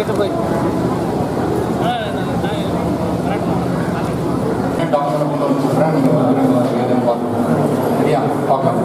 கிட்ட போய் டாக்டரை கொண்டு வந்து சொல்கிறேன். நீங்கள் வந்து நாங்கள் எதுன்னு பார்த்துக்கோங்க. சரியா? பார்க்கலாம்.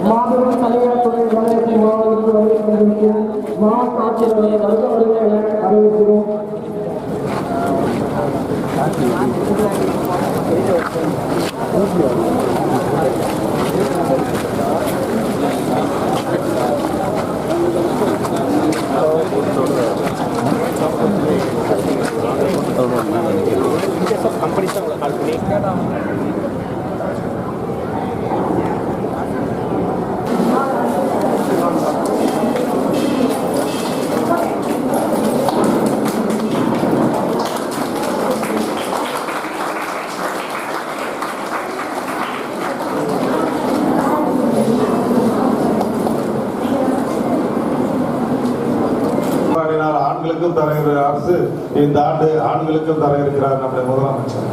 மாபெரும் தனியார் துறை மாவட்ட ஆட்சியர் அறிவிக்கிறோம். ஆண்களுக்கும் தர அரசு இந்த ஆண்டு ஆண்களுக்கும் தர இருக்கிறார் நம்முடைய முதலமைச்சர்.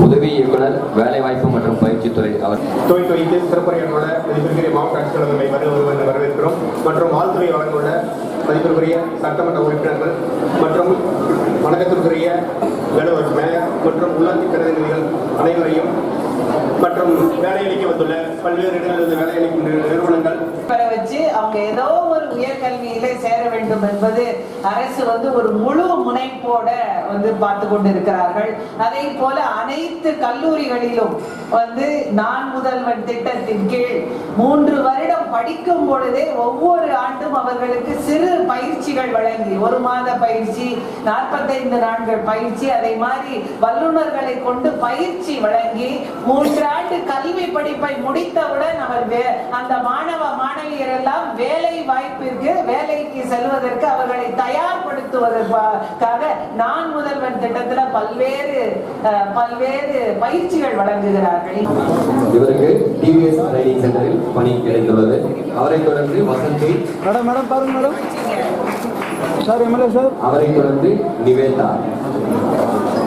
உதவி இயக்குனர் வேலைவாய்ப்பு மற்றும் பயிற்சித்துறை அவர் துறைக்கு சிறப்புரையாற்றுள்ள மதிப்பிற்குரிய மாவட்ட ஆட்சியாளர்களை வருவதை வரவேற்கிறோம். மற்றும் ஆழ்துறை வழங்குள்ள மதிப்பிற்குரிய சட்டமன்ற உறுப்பினர்கள் மற்றும் வணக்கத்திற்குரிய மேயர் மற்றும் உள்ளாட்சி பிரதிநிதிகள் அனைவரையும் மற்றும் வேலையளிக்க வந்துள்ள பல்வேறு இடங்களில் வேலையளிக்கும் நிறுவனங்கள் வச்சு அவங்க ஏதோ ஒரு உயர்கல்வியிலே சேர வேண்டும் என்பது அரசு ஒரு முழு முனைப்போட பார்த்து கொண்டு இருக்கிறார்கள். அதே போல அனைத்து கல்லூரிகளிலும் நான் முதல்வன் திட்டத்தின் கீழ் 3 வருடம் படிக்கும் பொழுதே ஒவ்வொரு ஆண்டும் அவர்களுக்கு சிறு பயிற்சிகள் வழங்கி 1 மாத பயிற்சி, 45 நாட்கள் பயிற்சி, அதே மாதிரி வல்லுநர்களை கொண்டு பயிற்சி வழங்கி 3 ஆண்டு கல்வி படிப்பை முடித்தவுடன் அந்த மாணவ மாணவியர் எல்லாம் வேலை வாய்ப்பிற்கு வேலைக்கு செல்வதற்கு அவர்களை தயார்படுத்துவதற்காக நான் முதல்வன் திட்டத்தில் பல்வேறு பயிற்சிகள் வழங்குகிறார்கள். இவருக்கு டிவிஎஸ் ட்ரைனிங் சென்டரில் பணி கிடைத்துள்ளது. அவரை தொடர்ந்து வசந்தி அவரை தொடர்ந்து நிவேதா.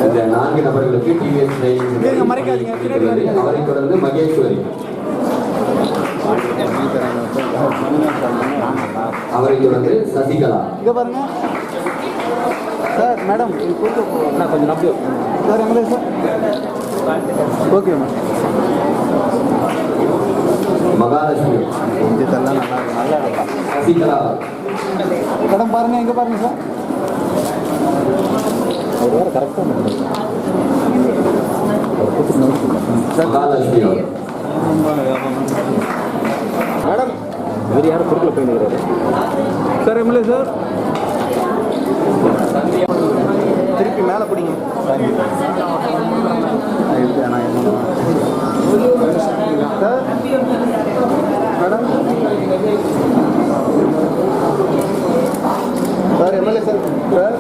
இந்த 4 நபர்களுக்கு டிவிஎஸ் ட்ரைனிங் சென்டர். அவரை தொடர்ந்து மகேஸ்வரி. அவரை தொடர்ந்து சசிகலா. சார் மேடம் கொஞ்சம் நம்பி சார் எங்களே sir okay ma'am. Mahalakshmi Sasikala. Madam பாருங்க, எங்க பாருங்க சார். கரெக்டாக மகாலட்சுமி மேடம் வேறு யாரும் பொருட்களை போயிருக்கிறாரு சார். எம்எல்ஏ சார் திருப்பி மேலே பிடிங்க sir. Madam sir MLA sir sir